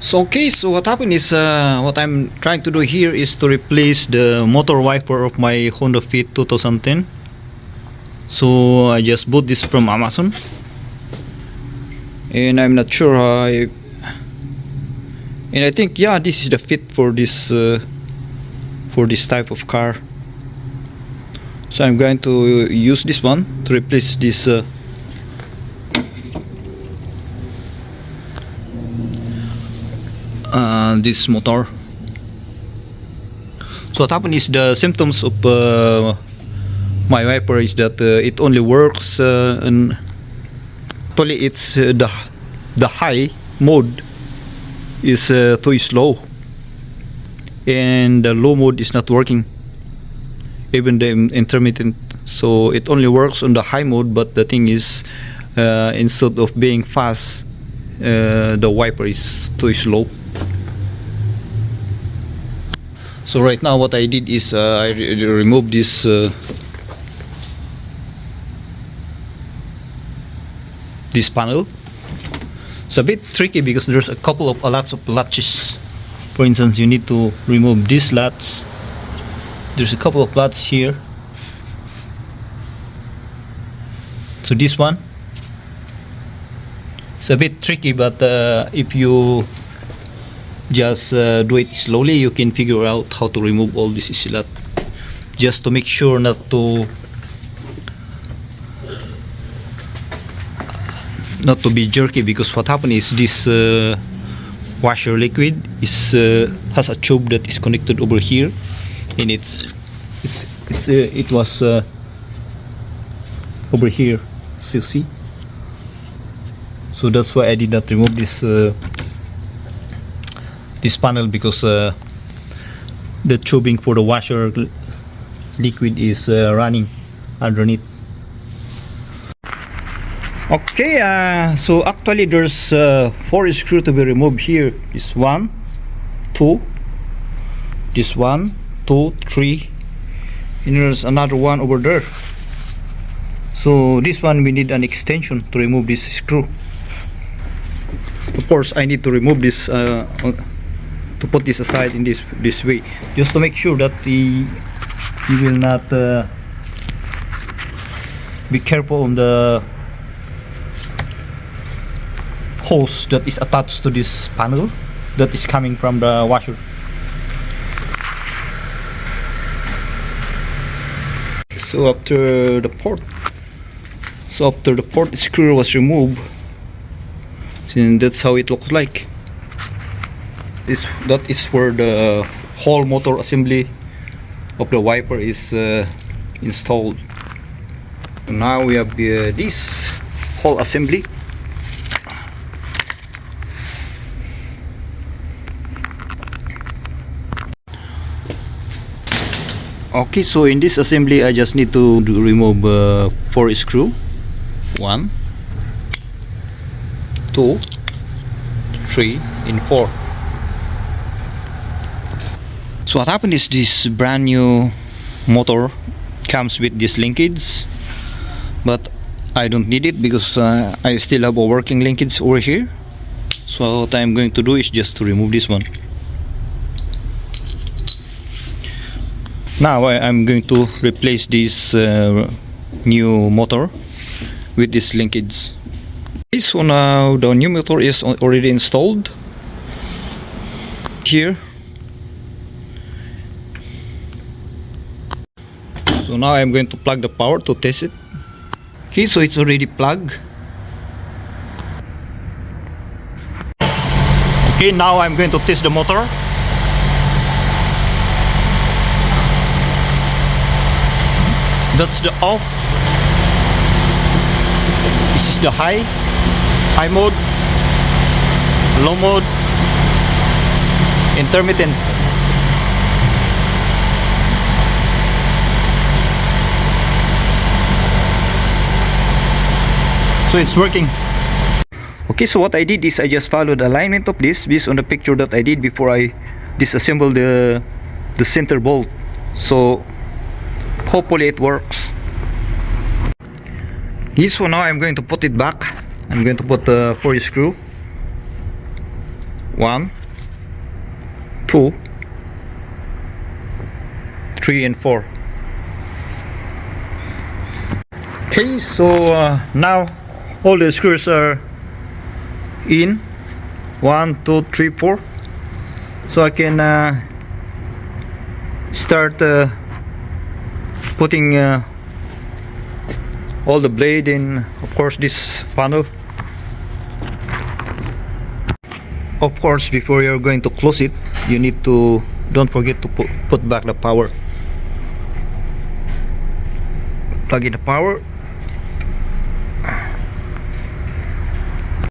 So what happened is what I'm trying to do here is to replace the motor wiper of my Honda Fit 2010. So I just bought this from Amazon, and I'm not sure how and I think, yeah, this is the fit for this type of car. So I'm going to use this one to replace this this motor. So what happened is the symptoms of my wiper is that it only works and actually it's the high mode is too slow, and the low mode is not working, even the intermittent. So it only works on the high mode, but the thing is instead of being fast, the wiper is too slow. So right now what I did is I removed this this panel. It's a bit tricky because there's a couple of lots of latches. For instance, you need to remove these latch. There's a couple of latches here. So this one, it's a bit tricky, but if you just do it slowly, you can figure out how to remove all this slot, just to make sure not to be jerky. Because what happened is this washer liquid is has a tube that is connected over here, and it was over here, still see. So that's why I did not remove this this panel, because the tubing for the washer liquid is running underneath. Okay, so actually there's 4 screws to be removed here. This 1, 2, this 1, 2, 3, and there's another one over there. So this one we need an extension to remove this screw. Of course I need to remove this to put this aside in this way, just to make sure that you will not be careful on the hose that is attached to this panel that is coming from the washer. So after the port screw was removed, and that's how it looks like. That is where the whole motor assembly of the wiper is installed. Now we have this whole assembly. Okay, so in this assembly I just need to remove 4 screws. 1, 2, 3, and 4. So what happened is this brand new motor comes with this linkage, but I don't need it because I still have a working linkage over here. So what I'm going to do is just to remove this one. Now I'm going to replace this new motor with this linkage. So now the new motor is already installed here. So now I'm going to plug the power to test it. Okay, so it's already plugged. Okay, now I'm going to test the motor. That's the off. This is the high mode, low mode, intermittent. So it's working. Okay, so what I did is I just followed the alignment of this based on the picture that I did before I disassembled the center bolt. So hopefully it works. Okay, so now I'm going to put it back. I'm going to put the 4 screw. 1, 2, 3 and 4. Okay, so now all the screws are in. 1, 2, 3, 4. So I can start putting all the blade in, of course, this panel. Of course, before you're going to close it, you need to, don't forget to put back the power. Plug in the power.